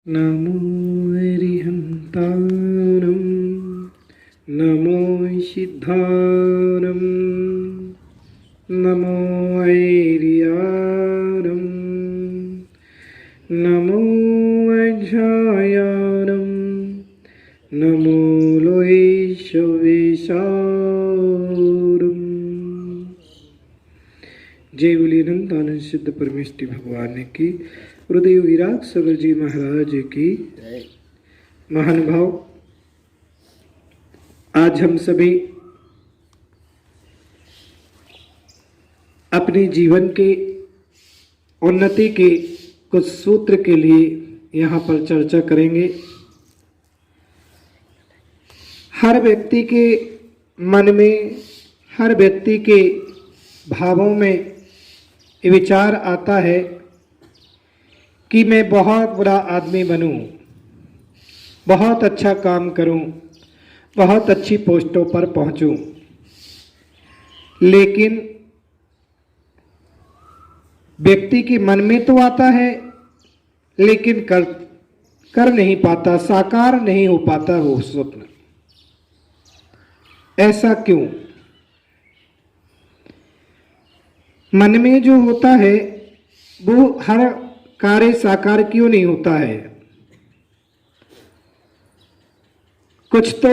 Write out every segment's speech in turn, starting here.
नमो अरिहन्तानं नमो सिद्धानं नमो ऐर्यानं नमो अज्ञायानं नमो लोईशवेशारम्। जय बोलिए अनंतानंद सिद्ध परमेष्टि भगवान की। गुरुदेव विराग सगर जी महाराज की महानुभाव, आज हम सभी अपने जीवन के उन्नति के कुछ सूत्र के लिए यहाँ पर चर्चा करेंगे। हर व्यक्ति के मन में, हर व्यक्ति के भावों में ये विचार आता है कि मैं बहुत बड़ा आदमी बनूं, बहुत अच्छा काम करूं, बहुत अच्छी पोस्टों पर पहुंचूं, लेकिन व्यक्ति के मन में तो आता है लेकिन कर नहीं पाता, साकार नहीं हो पाता वो स्वप्न। ऐसा क्यों? मन में जो होता है वो हर कार्य साकार क्यों नहीं होता है? कुछ तो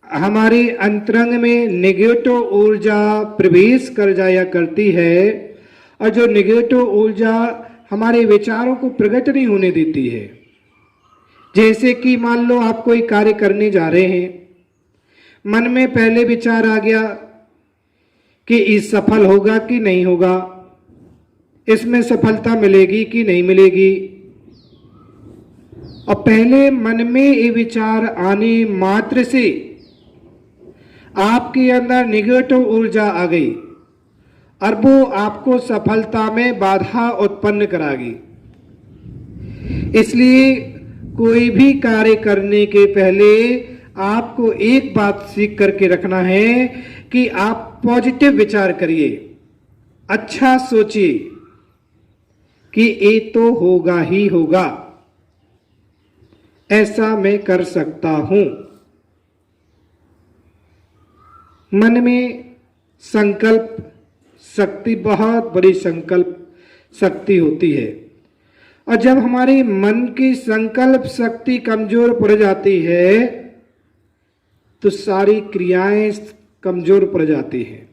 हमारे अंतरंग में नेगेटिव ऊर्जा प्रवेश कर जाया करती है, और जो नेगेटिव ऊर्जा हमारे विचारों को प्रकट नहीं होने देती है। जैसे कि मान लो आप कोई कार्य करने जा रहे हैं, मन में पहले विचार आ गया कि इस सफल होगा कि नहीं होगा, इसमें सफलता मिलेगी कि नहीं मिलेगी। और पहले मन में ये विचार आने मात्र से आपके अंदर नेगेटिव ऊर्जा आ गई और वो आपको सफलता में बाधा उत्पन्न कराएगी। इसलिए कोई भी कार्य करने के पहले आपको एक बात सीख करके रखना है कि आप पॉजिटिव विचार करिए, अच्छा सोचिए कि ये तो होगा ही होगा, ऐसा मैं कर सकता हूं। मन में संकल्प शक्ति, बहुत बड़ी संकल्प शक्ति होती है, और जब हमारे मन की संकल्प शक्ति कमजोर पड़ जाती है तो सारी क्रियाएं कमजोर पड़ जाती हैं।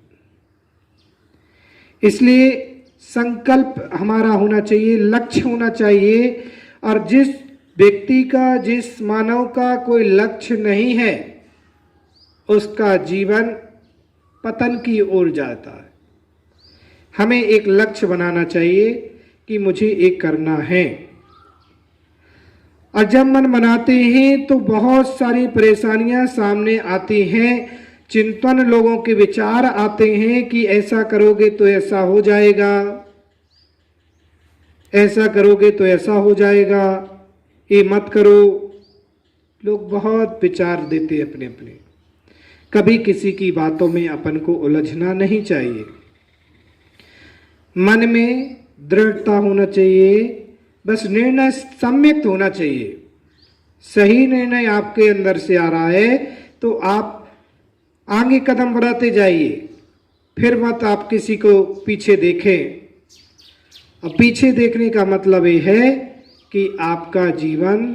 इसलिए संकल्प हमारा होना चाहिए, लक्ष्य होना चाहिए। और जिस व्यक्ति का, जिस मानव का कोई लक्ष्य नहीं है, उसका जीवन पतन की ओर जाता है। हमें एक लक्ष्य बनाना चाहिए कि मुझे एक करना है। और जब मन बनाते हैं तो बहुत सारी परेशानियां सामने आती हैं। चिंतन, लोगों के विचार आते हैं कि ऐसा करोगे तो ऐसा हो जाएगा, ऐसा करोगे तो ऐसा हो जाएगा, ये मत करो। लोग बहुत विचार देते अपने अपने। कभी किसी की बातों में अपन को उलझना नहीं चाहिए। मन में दृढ़ता होना चाहिए, बस निर्णय सम्यक होना चाहिए। सही निर्णय आपके अंदर से आ रहा है तो आप आगे कदम बढ़ाते जाइए, फिर मत आप किसी को पीछे देखें। अब पीछे देखने का मतलब ये है कि आपका जीवन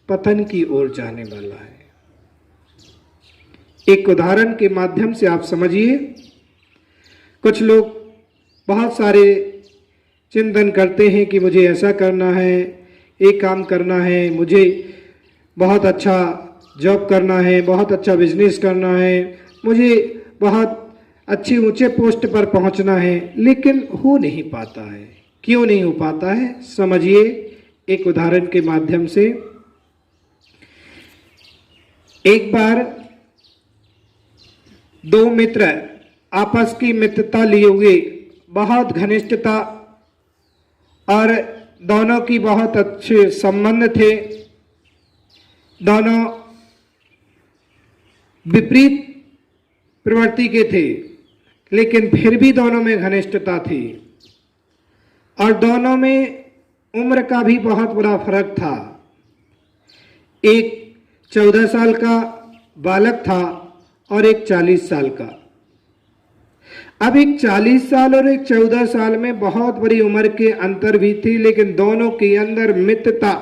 पतन की ओर जाने वाला है। एक उदाहरण के माध्यम से आप समझिए। कुछ लोग बहुत सारे चिंतन करते हैं कि मुझे ऐसा करना है, एक काम करना है, मुझे बहुत अच्छा जॉब करना है, बहुत अच्छा बिजनेस करना है, मुझे बहुत अच्छी ऊंचे पोस्ट पर पहुंचना है, लेकिन हो नहीं पाता है। क्यों नहीं हो पाता है? समझिए एक उदाहरण के माध्यम से। एक बार दो मित्र आपस की मित्रता लिए हुए, बहुत घनिष्ठता, और दोनों की बहुत अच्छे संबंध थे। दोनों विपरीत प्रवृत्ति के थे, लेकिन फिर भी दोनों में घनिष्ठता थी। और दोनों में उम्र का भी बहुत बड़ा फर्क था। एक 14 साल का बालक था और एक 40 साल का। अब एक 40 साल और एक 14 साल में बहुत बड़ी उम्र के अंतर भी थी, लेकिन दोनों के अंदर मित्रता,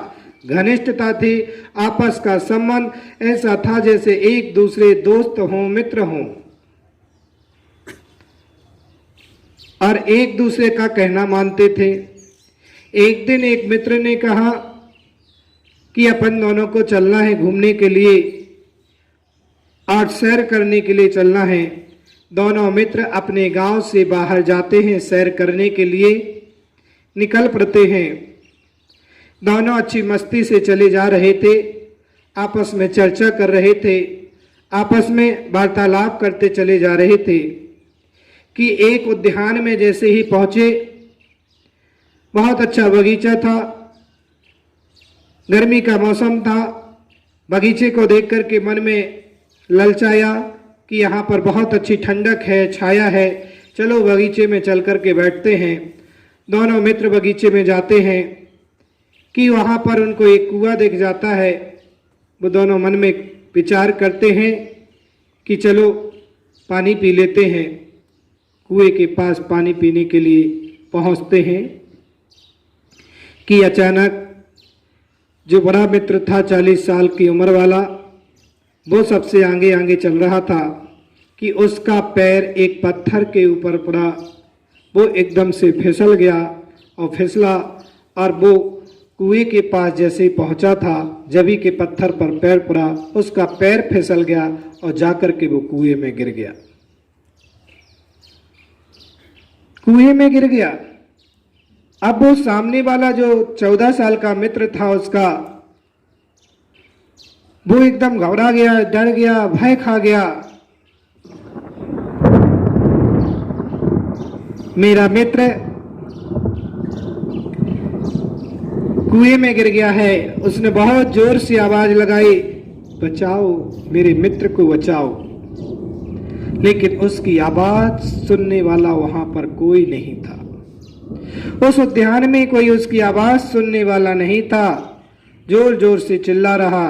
घनिष्ठता थी। आपस का संबंध ऐसा था जैसे एक दूसरे दोस्त हों, मित्र हों, और एक दूसरे का कहना मानते थे। एक दिन एक मित्र ने कहा कि अपन दोनों को चलना है घूमने के लिए और सैर करने के लिए चलना है। दोनों मित्र अपने गांव से बाहर जाते हैं, सैर करने के लिए निकल पड़ते हैं। दोनों अच्छी मस्ती से चले जा रहे थे, आपस में चर्चा कर रहे थे, आपस में वार्तालाप करते चले जा रहे थे कि एक उद्यान में जैसे ही पहुंचे, बहुत अच्छा बगीचा था, गर्मी का मौसम था। बगीचे को देख कर के मन में ललचाया कि यहाँ पर बहुत अच्छी ठंडक है, छाया है, चलो बगीचे में चल कर के बैठते हैं। दोनों मित्र बगीचे में जाते हैं कि वहाँ पर उनको एक कुआं दिख जाता है। वो दोनों मन में विचार करते हैं कि चलो पानी पी लेते हैं। कुएं के पास पानी पीने के लिए पहुँचते हैं कि अचानक जो बड़ा मित्र था 40 साल की उम्र वाला, वो सबसे आगे आगे चल रहा था कि उसका पैर एक पत्थर के ऊपर पड़ा। वो एकदम से फिसल गया और फिसला और वो कुएं के पास जैसे ही पहुंचा था, जभी के पत्थर पर पैर पड़ा, उसका पैर फिसल गया और जाकर के वो कुएं में गिर गया। कुएं में गिर गया। अब वो सामने वाला जो 14 साल का मित्र था उसका, वो एकदम घबरा गया, डर गया, भय खा गया। मेरा मित्र कुएं में गिर गया है। उसने बहुत जोर से आवाज लगाई, बचाओ, मेरे मित्र को बचाओ। लेकिन उसकी आवाज सुनने वाला वहां पर कोई नहीं था। उस उद्यान में कोई उसकी आवाज सुनने वाला नहीं था। जोर जोर से चिल्ला रहा,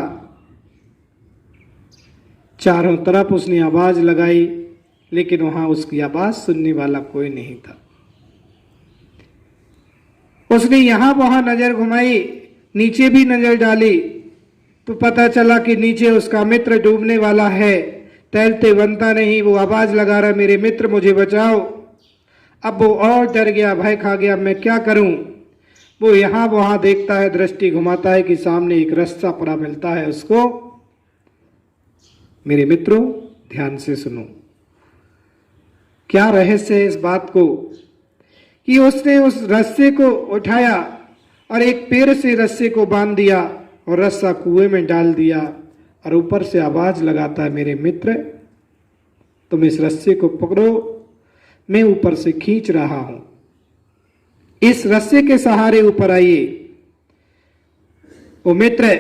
चारों तरफ उसने आवाज लगाई, लेकिन वहां उसकी आवाज सुनने वाला कोई नहीं था। उसने यहां वहां नजर घुमाई, नीचे भी नजर डाली, तो पता चला कि नीचे उसका मित्र डूबने वाला है, तैरते बनता नहीं। वो आवाज लगा रहा, मेरे मित्र मुझे बचाओ। अब वो और डर गया, भय खा गया, मैं क्या करूं। वो यहां वहां देखता है, दृष्टि घुमाता है कि सामने एक रस्सा पड़ा मिलता है उसको। मेरे मित्रों, ध्यान से सुनो, क्या रहस्य है इस बात को कि उसने उस रस्से को उठाया और एक पेड़ से रस्से को बांध दिया और रस्सा कुएं में डाल दिया, और ऊपर से आवाज लगाता है, मेरे मित्र तुम इस रस्से को पकड़ो, मैं ऊपर से खींच रहा हूं, इस रस्से के सहारे ऊपर आइए। वो मित्र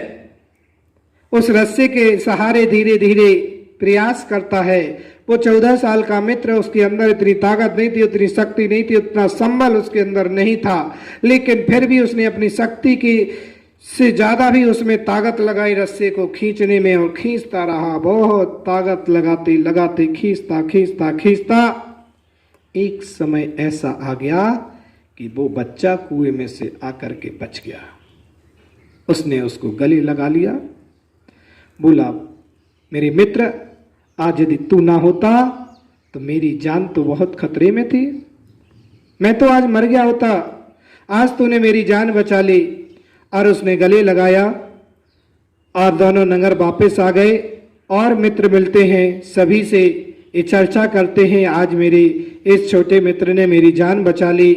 उस रस्से के सहारे धीरे धीरे प्रयास करता है। वो 14 साल का मित्र, उसके अंदर इतनी ताकत नहीं थी, उतनी शक्ति नहीं थी, उतना संबल उसके अंदर नहीं था, लेकिन फिर भी उसने अपनी शक्ति की से ज्यादा भी उसमें ताकत लगाई रस्से को खींचने में, और खींचता रहा, बहुत ताकत लगाते लगाते खींचता खींचता खींचता एक समय ऐसा आ गया कि वो बच्चा कुएं में से आकर के बच गया। उसने उसको गले लगा लिया, बोला, मेरे मित्र आज यदि तू ना होता तो मेरी जान तो बहुत खतरे में थी, मैं तो आज मर गया होता, आज तूने मेरी जान बचा ली। और उसने गले लगाया और दोनों नगर वापस आ गए और मित्र मिलते हैं, सभी से ये चर्चा करते हैं, आज मेरे इस छोटे मित्र ने मेरी जान बचा ली।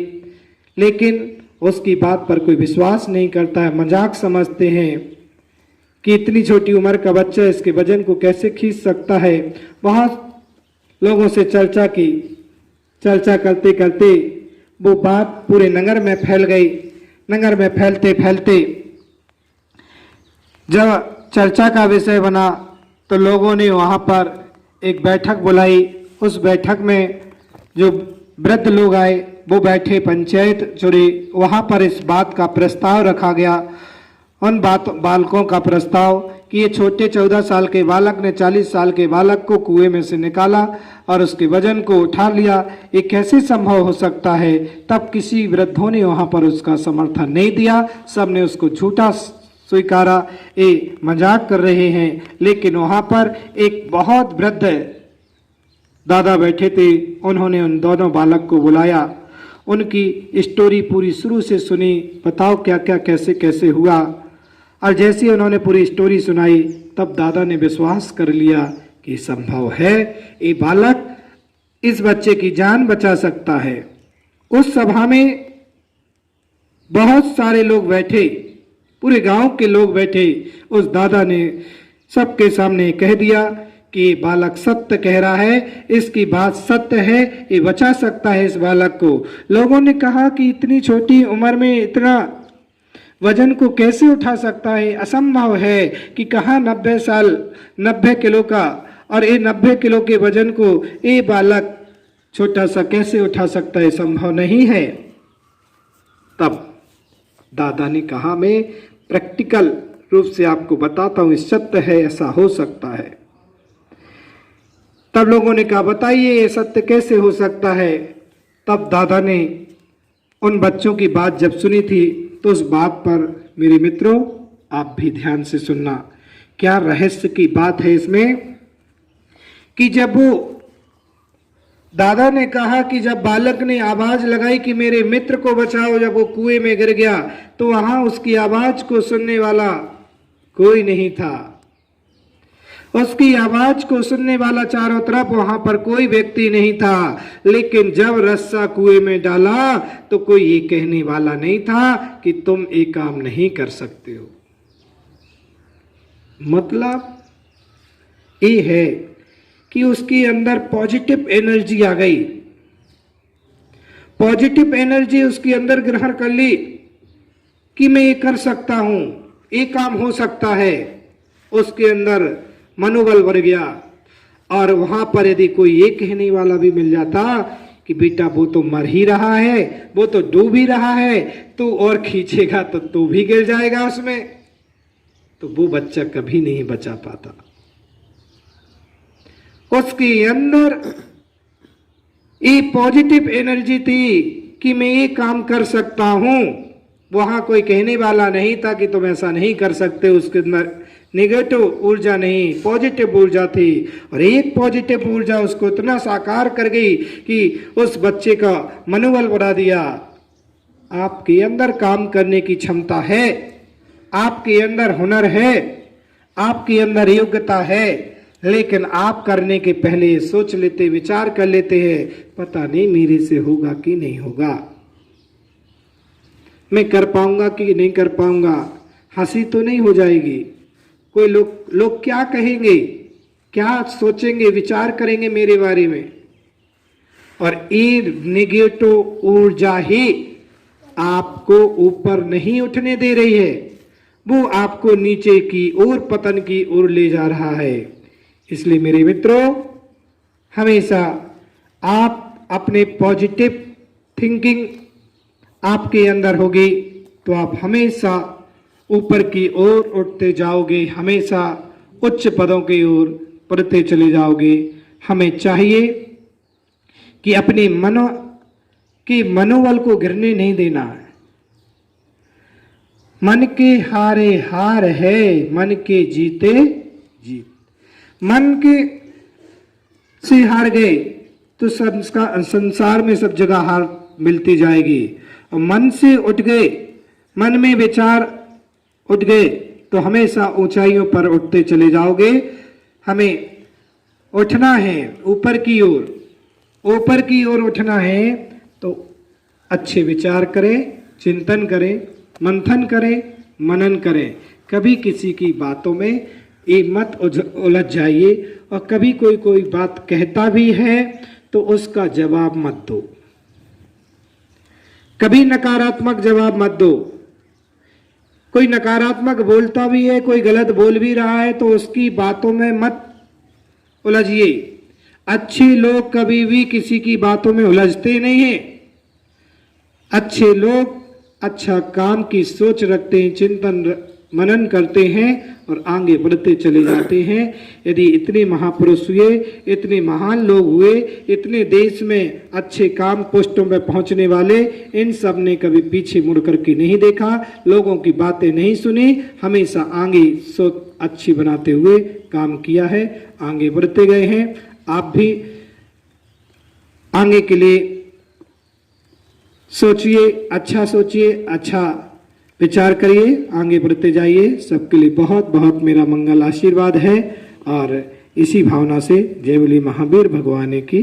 लेकिन उसकी बात पर कोई विश्वास नहीं करता है, मजाक समझते हैं कि इतनी छोटी उम्र का बच्चा इसके वजन को कैसे खींच सकता है। बहुत लोगों से चर्चा की, चर्चा करते करते वो बात पूरे नगर में फैल गई। नगर में फैलते फैलते जब चर्चा का विषय बना तो लोगों ने वहाँ पर एक बैठक बुलाई। उस बैठक में जो वृद्ध लोग आए वो बैठे, पंचायत जुड़ी, वहाँ पर इस बात का प्रस्ताव रखा गया उन बालकों का प्रस्ताव कि ये छोटे 14 साल के बालक ने 40 साल के बालक को कुएं में से निकाला और उसके वजन को उठा लिया, ये कैसे संभव हो सकता है। तब किसी वृद्धों ने वहां पर उसका समर्थन नहीं दिया, सबने उसको झूठा स्वीकारा, ये मजाक कर रहे हैं। लेकिन वहां पर एक बहुत वृद्ध दादा बैठे थे, उन्होंने उन दोनों बालक को बुलाया, उनकी स्टोरी पूरी शुरू से सुनी, बताओ क्या क्या कैसे कैसे हुआ। और जैसे उन्होंने पूरी स्टोरी सुनाई तब दादा ने विश्वास कर लिया कि संभव है, ये बालक इस बच्चे की जान बचा सकता है। उस सभा में बहुत सारे लोग बैठे, पूरे गांव के लोग बैठे। उस दादा ने सबके सामने कह दिया कि ये बालक सत्य कह रहा है, इसकी बात सत्य है, ये बचा सकता है इस बालक को। लोगों ने कहा कि इतनी छोटी उम्र में इतना वजन को कैसे उठा सकता है, असंभव है कि कहाँ 90 किलो का, और ये 90 किलो के वजन को ये बालक छोटा सा कैसे उठा सकता है, संभव नहीं है। तब दादा ने कहा, मैं प्रैक्टिकल रूप से आपको बताता हूँ, सत्य है, ऐसा हो सकता है। तब लोगों ने कहा, बताइए ये सत्य कैसे हो सकता है। तब दादा ने उन बच्चों की बात जब सुनी थी तो उस बात पर मेरे मित्रों आप भी ध्यान से सुनना, क्या रहस्य की बात है इसमें। कि जब वो दादा ने कहा कि जब बालक ने आवाज लगाई कि मेरे मित्र को बचाओ, जब वो कुएं में गिर गया तो वहां उसकी आवाज को सुनने वाला कोई नहीं था। उसकी आवाज को सुनने वाला चारों तरफ वहां पर कोई व्यक्ति नहीं था। लेकिन जब रस्सा कुएं में डाला तो कोई ये कहने वाला नहीं था कि तुम ये काम नहीं कर सकते हो। मतलब ये है कि उसके अंदर पॉजिटिव एनर्जी आ गई, पॉजिटिव एनर्जी उसके अंदर ग्रहण कर ली कि मैं ये कर सकता हूं, ये काम हो सकता है। उसके अंदर मनोबल बढ़ गया। और वहां पर यदि कोई ये कहने वाला भी मिल जाता कि बेटा वो तो मर ही रहा है, वो तो डूब ही रहा है, तू और खींचेगा तो तू भी गिर जाएगा उसमें, तो वो बच्चा कभी नहीं बचा पाता। उसके अंदर ये पॉजिटिव एनर्जी थी कि मैं ये काम कर सकता हूं। वहां कोई कहने वाला नहीं था कि तुम ऐसा नहीं कर सकते। उसके अंदर नेगेटिव ऊर्जा नहीं, पॉजिटिव ऊर्जा थी। और एक पॉजिटिव ऊर्जा उसको इतना साकार कर गई कि उस बच्चे का मनोबल बढ़ा दिया। आपके अंदर काम करने की क्षमता है, आपके अंदर हुनर है, आपके अंदर योग्यता है, लेकिन आप करने के पहले सोच लेते, विचार कर लेते हैं, पता नहीं मेरे से होगा कि नहीं होगा, मैं कर पाऊंगा कि नहीं कर पाऊंगा, हंसी तो नहीं हो जाएगी, कोई लोग क्या कहेंगे, क्या सोचेंगे, विचार करेंगे मेरे बारे में। और ये नेगेटिव ऊर्जा ही आपको ऊपर नहीं उठने दे रही है, वो आपको नीचे की ओर, पतन की ओर ले जा रहा है। इसलिए मेरे मित्रों, हमेशा आप अपने पॉजिटिव थिंकिंग आपके अंदर होगी तो आप हमेशा ऊपर की ओर उठते जाओगे, हमेशा उच्च पदों की ओर बढ़ते चले जाओगे। हमें चाहिए कि अपने मनोबल को गिरने नहीं देना है। मन के हारे हार है, मन के जीते जीत। मन के से हार गए तो संसार में सब जगह हार मिलती जाएगी। और मन से उठ गए, मन में विचार उठ गए तो हमेशा ऊंचाइयों पर उठते चले जाओगे। हमें उठना है ऊपर की ओर, ऊपर की ओर उठना है तो अच्छे विचार करें, चिंतन करें, मंथन करें, मनन करें। कभी किसी की बातों में ये मत उलझ जाइए। और कभी कोई बात कहता भी है तो उसका जवाब मत दो, कभी नकारात्मक जवाब मत दो। कोई नकारात्मक बोलता भी है, कोई गलत बोल भी रहा है तो उसकी बातों में मत उलझिए। अच्छे लोग कभी भी किसी की बातों में उलझते नहीं हैं। अच्छे लोग अच्छा काम की सोच रखते हैं, चिंतन मनन करते हैं और आगे बढ़ते चले जाते हैं। यदि इतने महापुरुष हुए, इतने महान लोग हुए, इतने देश में अच्छे काम पोस्टों पर पहुंचने वाले, इन सब ने कभी पीछे मुड़ करके नहीं देखा, लोगों की बातें नहीं सुनी, हमेशा आगे सोच अच्छी बनाते हुए काम किया है, आगे बढ़ते गए हैं। आप भी आगे के लिए सोचिए, अच्छा विचार करिए, आगे बढ़ते जाइए। सबके लिए बहुत बहुत मेरा मंगल आशीर्वाद है और इसी भावना से जय बोली महावीर भगवान की